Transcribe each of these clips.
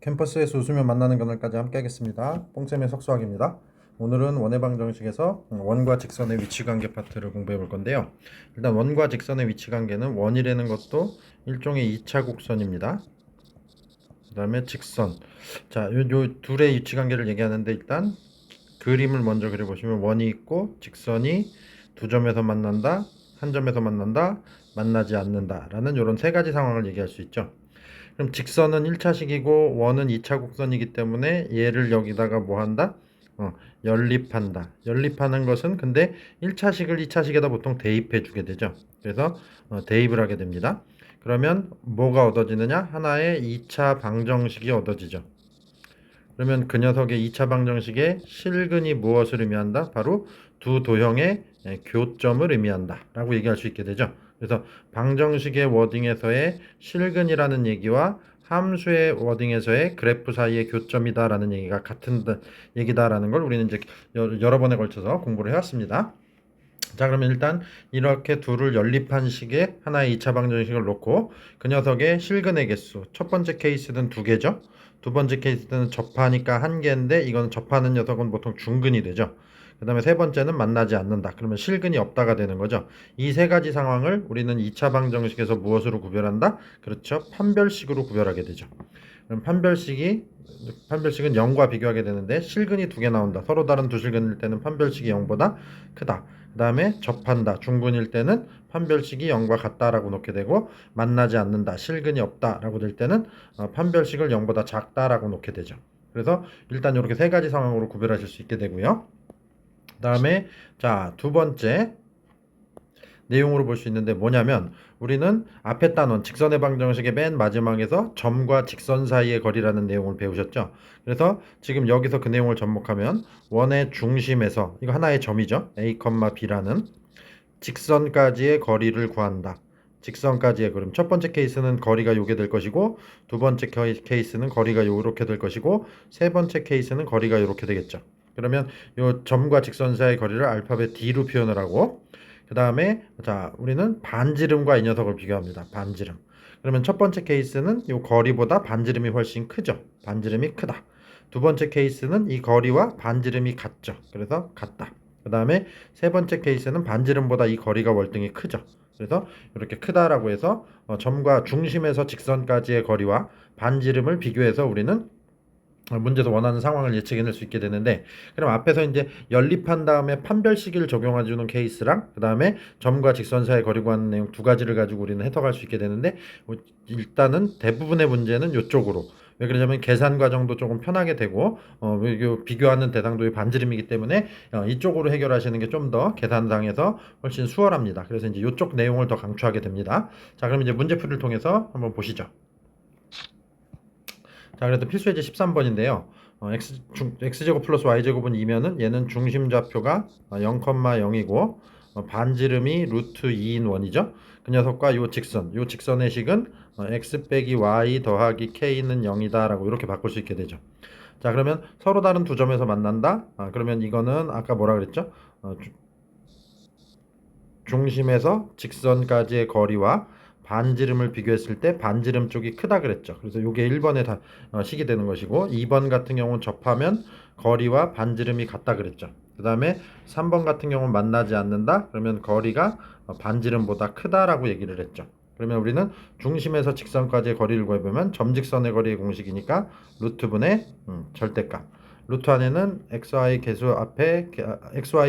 캠퍼스에서 웃으며 만나는 그날까지 함께 하겠습니다. 뽕쌤의 석수학입니다. 오늘은 원의 방정식에서 원과 직선의 위치관계 파트를 공부해 볼 건데요. 일단 원과 직선의 위치관계는 원이라는 것도 일종의 2차 곡선입니다. 그 다음에 직선. 자, 요 둘의 위치관계를 얘기하는데 일단 그림을 먼저 그려보시면 원이 있고 직선이 두 점에서 만난다, 한 점에서 만난다, 만나지 않는다 라는 이런 세 가지 상황을 얘기할 수 있죠. 그럼 직선은 1차식이고 원은 2차 곡선이기 때문에 얘를 여기다가 뭐 한다? 연립한다. 연립하는 것은 근데 1차식을 2차식에다 보통 대입해 주게 되죠. 그래서 대입을 하게 됩니다. 그러면 뭐가 얻어지느냐? 하나의 2차 방정식이 얻어지죠. 그러면 그 녀석의 2차 방정식의 실근이 무엇을 의미한다? 바로 두 도형의 교점을 의미한다 라고 얘기할 수 있게 되죠. 그래서 방정식의 워딩에서의 실근이라는 얘기와 함수의 워딩에서의 그래프 사이의 교점이다 라는 얘기가 같은 얘기다 라는 걸 우리는 이제 여러 번에 걸쳐서 공부를 해왔습니다. 자, 그러면 일단 이렇게 둘을 연립한 식의 하나의 2차 방정식을 놓고 그 녀석의 실근의 개수, 첫 번째 케이스는 2개죠. 두 번째 케이스는 접하니까 1개인데 이거는 접하는 녀석은 보통 중근이 되죠. 그 다음에 세 번째는 만나지 않는다. 그러면 실근이 없다가 되는 거죠. 이 세 가지 상황을 우리는 2차 방정식에서 무엇으로 구별한다? 그렇죠. 판별식으로 구별하게 되죠. 그럼 판별식은 0과 비교하게 되는데 실근이 2개 나온다. 서로 다른 두 실근일 때는 판별식이 0보다 크다. 그 다음에 접한다. 중근일 때는 판별식이 0과 같다라고 놓게 되고 만나지 않는다. 실근이 없다라고 될 때는 판별식을 0보다 작다라고 놓게 되죠. 그래서 일단 이렇게 세 가지 상황으로 구별하실 수 있게 되고요. 그 다음에 자, 두 번째 내용으로 볼 수 있는데 뭐냐면 우리는 앞에 단원 직선의 방정식의 맨 마지막에서 점과 직선 사이의 거리라는 내용을 배우셨죠. 그래서 지금 여기서 그 내용을 접목하면 원의 중심에서 이거 하나의 점이죠. A, B라는 직선까지의 거리를 구한다. 직선까지의 그럼 첫 번째 케이스는 거리가 요게 될 것이고 두 번째 케이스는 거리가 요렇게 될 것이고 세 번째 케이스는 거리가 요렇게 되겠죠. 그러면 요 점과 직선 사이의 거리를 알파벳 D로 표현을 하고 그 다음에 자 우리는 반지름과 이 녀석을 비교합니다. 반지름. 그러면 첫 번째 케이스는 이 거리보다 반지름이 훨씬 크죠. 반지름이 크다. 두 번째 케이스는 이 거리와 반지름이 같죠. 그래서 같다. 그 다음에 세 번째 케이스는 반지름보다 이 거리가 월등히 크죠. 그래서 이렇게 크다라고 해서 점과 중심에서 직선까지의 거리와 반지름을 비교해서 우리는 문제에서 원하는 상황을 예측해낼 수 있게 되는데 그럼 앞에서 이제 연립한 다음에 판별식을 적용해 주는 케이스랑 그 다음에 점과 직선 사이의 거리 구하는 내용 두 가지를 가지고 우리는 해석할 수 있게 되는데 일단은 대부분의 문제는 이쪽으로 왜 그러냐면 계산 과정도 조금 편하게 되고 비교하는 대상도 반지름이기 때문에 이쪽으로 해결하시는 게 좀 더 계산상에서 훨씬 수월합니다. 그래서 이제 이쪽 내용을 더 강조하게 됩니다. 자, 그럼 이제 문제풀이를 통해서 한번 보시죠. 자, 그래도 필수예제 13번인데요. x제곱 플러스 y제곱은 2면은 얘는 중심 좌표가 0,0이고 반지름이 루트 2인 원이죠. 그 녀석과 요 직선의 식은 x 빼기 y 더하기 k는 0이다 라고 이렇게 바꿀 수 있게 되죠. 자, 그러면 서로 다른 두 점에서 만난다. 그러면 이거는 아까 뭐라 그랬죠? 중심에서 직선까지의 거리와 반지름을 비교했을 때 반지름 쪽이 크다 그랬죠. 그래서 이게 1번에 다 식이 되는 것이고 2번 같은 경우는 접하면 거리와 반지름이 같다 그랬죠. 그 다음에 3번 같은 경우는 만나지 않는다. 그러면 거리가 반지름보다 크다라고 얘기를 했죠. 그러면 우리는 중심에서 직선까지의 거리를 구해보면 점직선의 거리의 공식이니까 루트분의 절대값. 루트 안에는 xy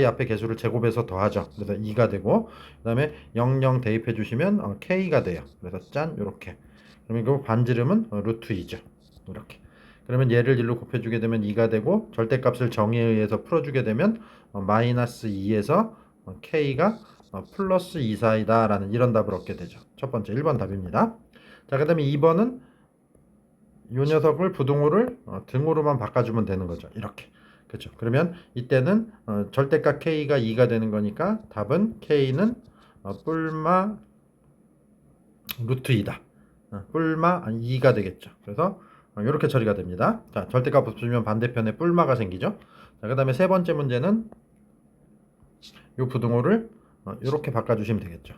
앞에 개수를 제곱해서 더하죠. 그래서 2가 되고 그다음에 00 대입해 주시면 k가 돼요. 그래서 짠 요렇게. 그러면 그 반지름은 루트 2죠. 이렇게. 그러면 얘를 1로 곱해 주게 되면 2가 되고 절대값을 정의에 의해서 풀어 주게 되면 마이너스 2에서 k가 플러스 2 사이다 라는 이런 답을 얻게 되죠. 첫 번째 1번 답입니다. 자, 그다음에 2번은 요 녀석을 부등호를 등호로만 바꿔주면 되는 거죠. 이렇게. 그렇죠. 그러면 이때는 절대값 k가 2가 되는 거니까 답은 k는 뿔마 루트 2다. 뿔마 2가 되겠죠. 그래서 이렇게 처리가 됩니다. 자, 절대값 없으면 반대편에 뿔마가 생기죠. 자, 그 다음에 세 번째 문제는 요 부등호를 이렇게 바꿔주시면 되겠죠.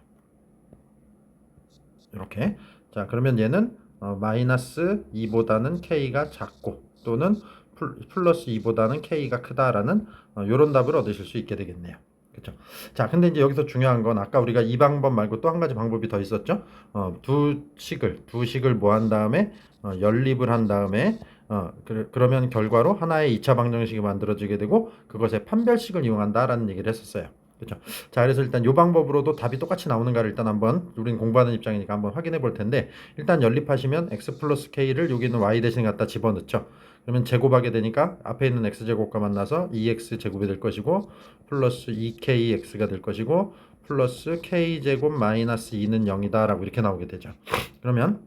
이렇게. 자, 그러면 얘는 마이너스 2보다는 k가 작고 또는 플러스 2보다는 k가 크다라는 이런 답을 얻으실 수 있게 되겠네요. 그렇죠? 자, 근데 이제 여기서 중요한 건 아까 우리가 이 방법 말고 또 한 가지 방법이 더 있었죠? 두 식을 뭐 한 다음에 연립을 한 다음에 그러면 결과로 하나의 2차 방정식이 만들어지게 되고 그것의 판별식을 이용한다라는 얘기를 했었어요. 그렇죠? 자, 그래서 일단 이 방법으로도 답이 똑같이 나오는가를 일단 한번 우리는 공부하는 입장이니까 한번 확인해 볼 텐데 일단 연립하시면 x 플러스 k를 여기 있는 y 대신 갖다 집어넣죠. 그러면 제곱하게 되니까 앞에 있는 x제곱과 만나서 2x제곱이 될 것이고 플러스 2kx가 될 것이고 플러스 k제곱 마이너스 2는 0이다 라고 이렇게 나오게 되죠. 그러면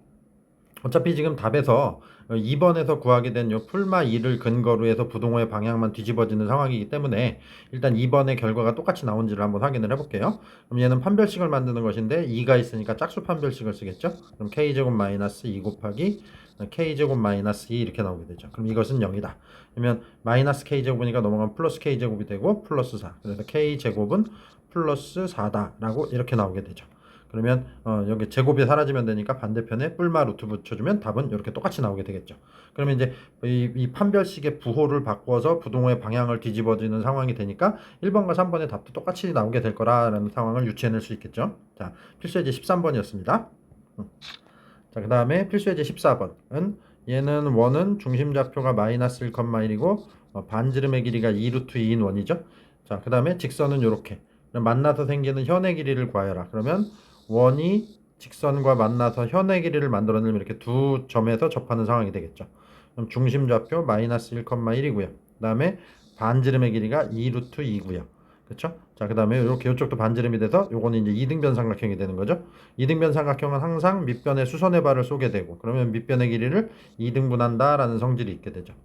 어차피 지금 답에서 2번에서 구하게 된 요 풀마 2를 근거로 해서 부동호의 방향만 뒤집어지는 상황이기 때문에 일단 2번의 결과가 똑같이 나온지를 한번 확인을 해볼게요. 그럼 얘는 판별식을 만드는 것인데 2가 있으니까 짝수 판별식을 쓰겠죠. 그럼 k제곱 마이너스 2 곱하기 k제곱 마이너스 2 이렇게 나오게 되죠. 그럼 이것은 0이다. 그러면 마이너스 k제곱이니까 넘어가면 플러스 k제곱이 되고 플러스 4. 그래서 k제곱은 플러스 4다 라고 이렇게 나오게 되죠. 그러면 여기 제곱이 사라지면 되니까 반대편에 뿔마 루트 붙여주면 답은 이렇게 똑같이 나오게 되겠죠. 그러면 이제 이 판별식의 부호를 바꿔서 부동호의 방향을 뒤집어지는 상황이 되니까 1번과 3번의 답도 똑같이 나오게 될 거라는 상황을 유추해낼 수 있겠죠. 자, 필수예제 13번이었습니다. 자, 그 다음에 필수예제 14번은 얘는 원은 중심좌표가 마이너스 1,1이고 반지름의 길이가 2루트 2인 원이죠. 자, 그 다음에 직선은 이렇게 만나서 생기는 현의 길이를 구하여라. 그러면 원이 직선과 만나서 현의 길이를 만들어내면 이렇게 두 점에서 접하는 상황이 되겠죠. 그럼 중심좌표 마이너스 1,1이고요. 그 다음에 반지름의 길이가 2루트 2고요. 그렇죠? 자, 그 다음에 이렇게 이쪽도 반지름이 돼서 요거는 이제 이등변 삼각형이 되는 거죠. 이등변 삼각형은 항상 밑변에 수선의 발을 쏘게 되고 그러면 밑변의 길이를 2등분한다 라는 성질이 있게 되죠.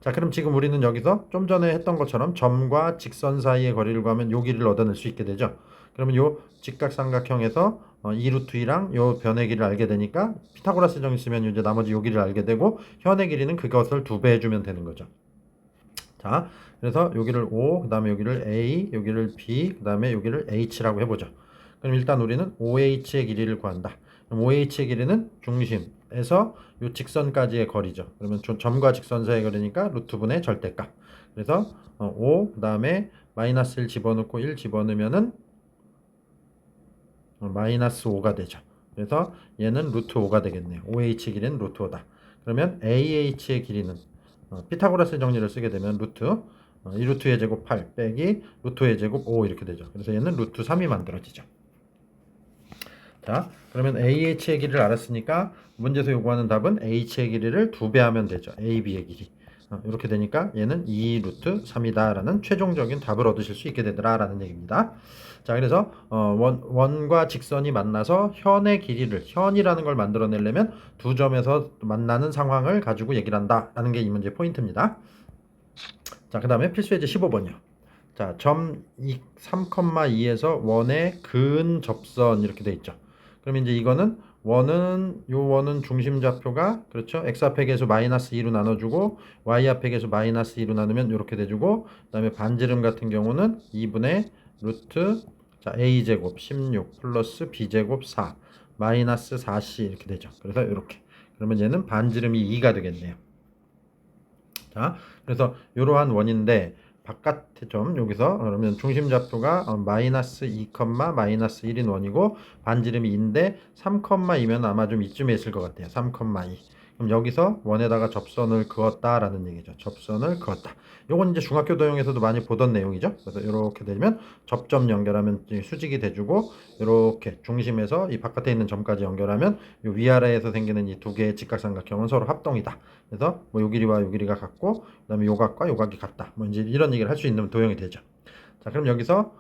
자, 그럼 지금 우리는 여기서 좀 전에 했던 것처럼 점과 직선 사이의 거리를 구하면 요 길이를 얻어낼 수 있게 되죠. 그러면 요 직각삼각형에서 2루트 2랑 요 변의 길이를 알게 되니까 피타고라스 정리 쓰면 이제 나머지 요 길이를 알게 되고 현의 길이는 그것을 2배 해주면 되는 거죠. 자, 그래서 여기를 O, 그 다음에 여기를 A, 여기를 B, 그 다음에 여기를 H라고 해보죠. 그럼 일단 우리는 OH의 길이를 구한다. 그럼 OH의 길이는 중심에서 이 직선까지의 거리죠. 그러면 점과 직선 사이의 거리니까 루트분의 절대값. 그래서 O, 그 다음에 마이너스 1 집어넣고 1 집어넣으면은 마이너스 5가 되죠. 그래서 얘는 루트 5가 되겠네요. OH의 길이는 루트 5다. 그러면 AH의 길이는 피타고라스 정리를 쓰게 되면 루트 2루트의 제곱 8 빼기 루트의 제곱 5 이렇게 되죠. 그래서 얘는 루트 3이 만들어지죠. 자, 그러면 AH의 길이를 알았으니까 문제에서 요구하는 답은 H의 길이를 2배 하면 되죠. AB의 길이. 이렇게 되니까 얘는 2 루트 3이다 라는 최종적인 답을 얻으실 수 있게 되더라 라는 얘기입니다. 자, 그래서 원과 직선이 만나서 현의 길이를 현이라는 걸 만들어내려면 두 점에서 만나는 상황을 가지고 얘기를 한다 라는 게 이 문제의 포인트입니다. 자, 그 다음에 필수예제 15번이요. 자, 점 3,2에서 원의 근접선 이렇게 돼 있죠. 그럼 이제 이거는 원은 중심 좌표가 그렇죠. x 앞의 개수 마이너스 2로 나눠주고 y 앞의 개수 마이너스 2로 나누면 이렇게 돼주고 그다음에 반지름 같은 경우는 2분의 루트 자 a 제곱 16 플러스 b 제곱 4 마이너스 4c 이렇게 되죠. 그래서 이렇게 그러면 얘는 반지름이 2가 되겠네요. 자, 그래서 이러한 원인데 바깥의 점 여기서 그러면 중심 좌표가 마이너스 2, 마이너스 1인 원이고 반지름이 2인데 3,2면 아마 좀 이쯤에 있을 것 같아요. 3,2. 그럼 여기서 원에다가 접선을 그었다라는 얘기죠. 접선을 그었다. 요건 이제 중학교 도형에서도 많이 보던 내용이죠. 그래서 이렇게 되면 접점 연결하면 수직이 돼주고 이렇게 중심에서 이 바깥에 있는 점까지 연결하면 요 위아래에서 생기는 이 두 개의 직각삼각형은 서로 합동이다. 그래서 뭐 요 길이와 요 길이가 같고 그다음에 요 각과 요 각이 같다. 뭐 이제 이런 얘기를 할 수 있는 도형이 되죠. 자, 그럼 여기서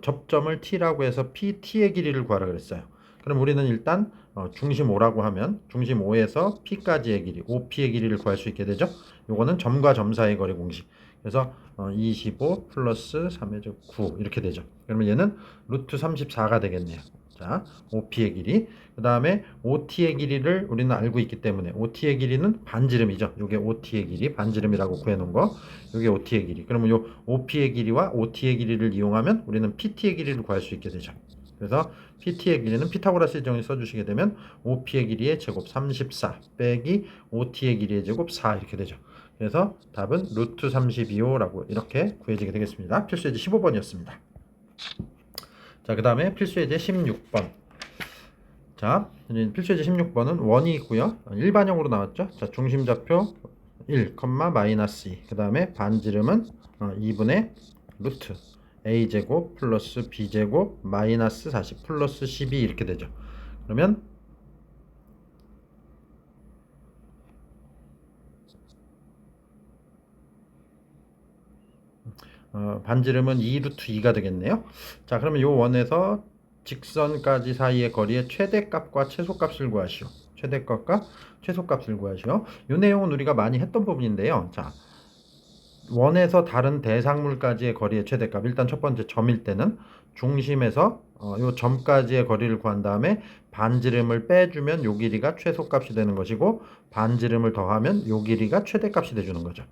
접점을 T라고 해서 PT의 길이를 구하라 그랬어요. 그럼 우리는 일단 중심 O라고 하면 중심 O에서 P까지의 길이, OP의 길이를 구할 수 있게 되죠. 요거는 점과 점 사이의 거리 공식. 그래서 25 플러스 3의 제곱 9 이렇게 되죠. 그러면 얘는 루트 34가 되겠네요. 자, OP의 길이. 그 다음에 OT의 길이를 우리는 알고 있기 때문에 OT의 길이는 반지름이죠. 요게 OT의 길이, 반지름이라고 구해놓은 거. 요게 OT의 길이. 그러면 요 OP의 길이와 OT의 길이를 이용하면 우리는 PT의 길이를 구할 수 있게 되죠. 그래서 PT의 길이는 피타고라스 정리 써주시게 되면 OP의 길이의 제곱 34 빼기 OT의 길이의 제곱 4 이렇게 되죠. 그래서 답은 루트 32호라고 이렇게 구해지게 되겠습니다. 필수예제 15번이었습니다. 자, 그 다음에 필수예제 16번. 자, 필수예제 16번은 원이 있고요. 일반형으로 나왔죠. 자, 중심좌표 1, 마이너스 2. 그 다음에 반지름은 2분의 루트 a제곱 플러스 b제곱 마이너스 40 플러스 12 이렇게 되죠. 그러면 반지름은 2 루트 2가 되겠네요. 자, 그러면 요 원에서 직선까지 사이의 거리의 최대값과 최소값을 구하시오. 최대값과 최소값을 구하시오. 이 내용은 우리가 많이 했던 부분인데요. 자, 원에서 다른 대상물까지의 거리의 최대값. 일단 첫 번째 점일 때는 중심에서 요 점까지의 거리를 구한 다음에 반지름을 빼주면 요 길이가 최소값이 되는 것이고 반지름을 더하면 요 길이가 최대값이 되주는 거죠.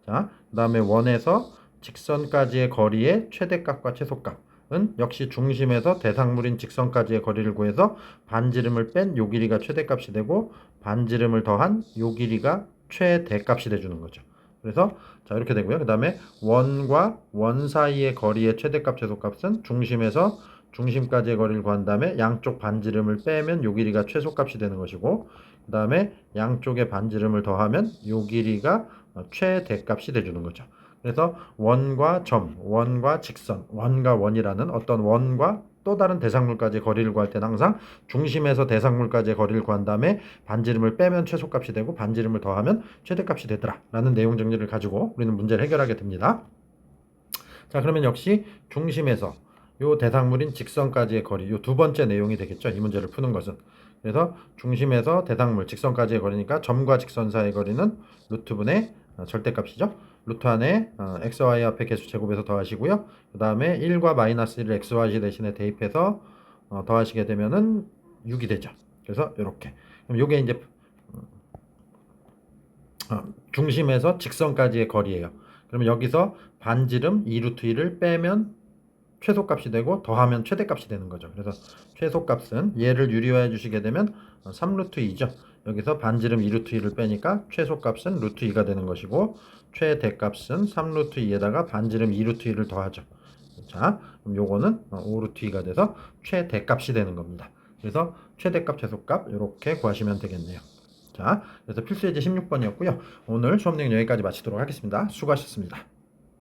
자, 그 다음에 원에서 직선까지의 거리의 최대값과 최소값은 역시 중심에서 대상물인 직선까지의 거리를 구해서 반지름을 뺀 요 길이가 최대값이 되고 반지름을 더한 요 길이가 최대값이 되주는 거죠. 그래서 자, 이렇게 되고요. 그 다음에 원과 원 사이의 거리의 최대값 최소값은 중심에서 중심까지의 거리를 구한 다음에 양쪽 반지름을 빼면 요 길이가 최소값이 되는 것이고 그 다음에 양쪽의 반지름을 더하면 요 길이가 최대값이 되주는 거죠. 그래서 원과 점, 원과 직선, 원과 원이라는 어떤 원과 또 다른 대상물까지의 거리를 구할 때는 항상 중심에서 대상물까지의 거리를 구한 다음에 반지름을 빼면 최소값이 되고 반지름을 더하면 최대값이 되더라 라는 내용 정리를 가지고 우리는 문제를 해결하게 됩니다. 자, 그러면 역시 중심에서 요 대상물인 직선까지의 거리, 요 두 번째 내용이 되겠죠. 이 문제를 푸는 것은. 그래서 중심에서 대상물, 직선까지의 거리니까 점과 직선 사이의 거리는 루트분의 절대값이죠. 루트 안에 x, y 앞에 개수 제곱해서 더하시고요. 그 다음에 1과 마이너스 1을 x, y 대신에 대입해서 더하시게 되면은 6이 되죠. 그래서 이렇게. 그럼 요게 이제 중심에서 직선까지의 거리예요. 그러면 여기서 반지름 2루트 1을 빼면 최소값이 되고 더하면 최대값이 되는 거죠. 그래서 최소값은 얘를 유리화해 주시게 되면 3루트 2죠. 여기서 반지름 2루트 2를 빼니까 최소값은 루트 2가 되는 것이고 최대값은 3루트 2에다가 반지름 2루트 2를 더하죠. 자, 그럼 요거는 5루트 2가 돼서 최대값이 되는 겁니다. 그래서 최대값, 최소값 이렇게 구하시면 되겠네요. 자, 그래서 필수예제 16번이었고요. 오늘 수업 내용 여기까지 마치도록 하겠습니다. 수고하셨습니다.